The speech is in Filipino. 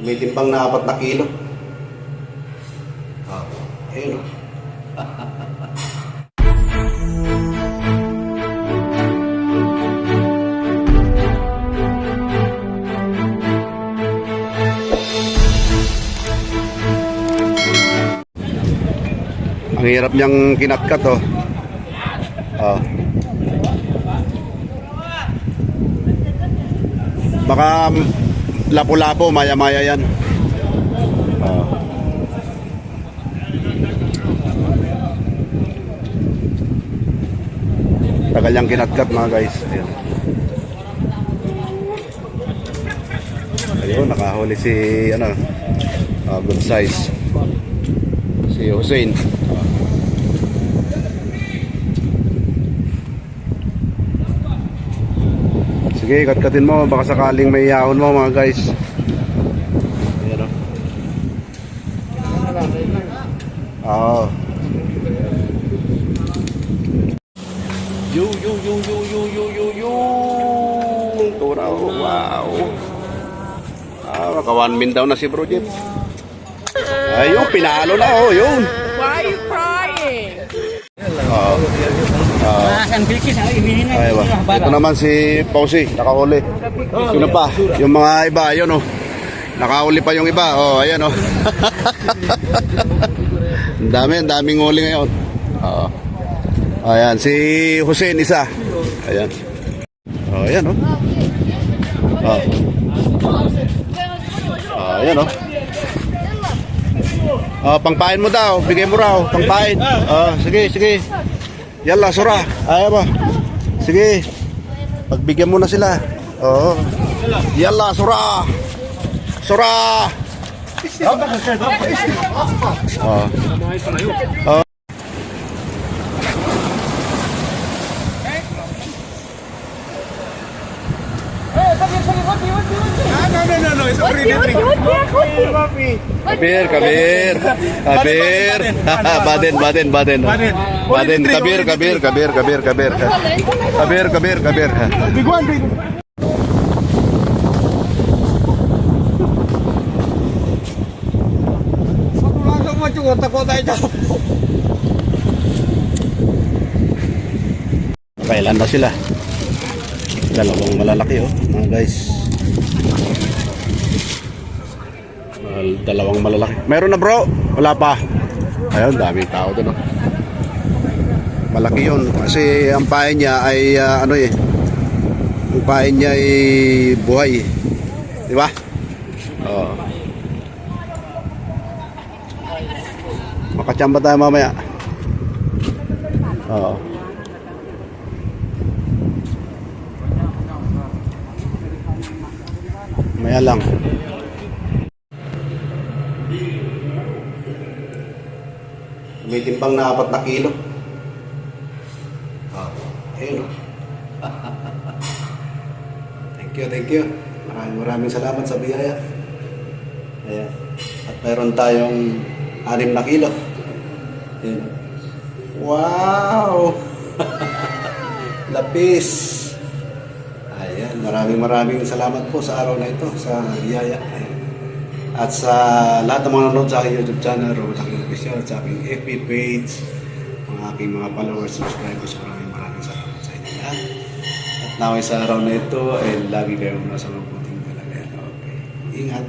May timbang na 4 na kilo. Ayun. Ang hirap niyang kinatkat, oh. Baka lapo-lapo, maya-maya yan. Tagal niyang kinatkat, mga guys. Ayun, nakahuli si, good size. Si Hussein. Sige, katkatin mo, baka sakaling may yahon mo, mga guys. Ayan, oh. Yo. Turaw, wow. Maka 1 min daw na si Bro Jeff. Ayun, pinalo na, oh, yun. Why are you crying? Ito naman si Pausi, nakahuli. Sino pa? Yung mga iba, ayun, oh. Nakahuli pa yung iba, oh, ayan, oh. Ang daming huli ngayon. Ayan, si Hussein isa. Ayan. Oh, ayan, oh. Ayan, oh. Pangpain mo daw, bigay mo raw, pangpain. Sige. Yalla, sura. Ayaw ba? Sige. Pagbigyan mo na sila. Oo. Yalla, sura. Sura. No, it's already drink. Kabir. Kabir. Big one. Kailan na sila? Dalawang malalaki, oh, mga guys. Dalawang malalaki. Meron na, bro? Wala pa. Ayun, daming tao doon, oh. Malaki yun kasi ang pain niya ay ang pain niya ay buhay, di ba? Makachamba tayo mamaya. Maya lang. May timbang na 4 na kilo. Ayun. Thank you. Maraming salamat sa biyaya. Ayan. At mayroon tayong 6 na kilo. Ayan. Wow! Lapis. Ayan. Maraming salamat po sa araw na ito, sa biyaya. Ayan. At sa lahat ng mga nanonood sa aking YouTube channel, Robert Aking Official, sa aking FB page, mga aking mga followers, subscribers, maraming salamat sa inyo lahat. At naway sa araw na ito, ay lagi kayong nasa mabuting kalagayan. Okay. Ingat.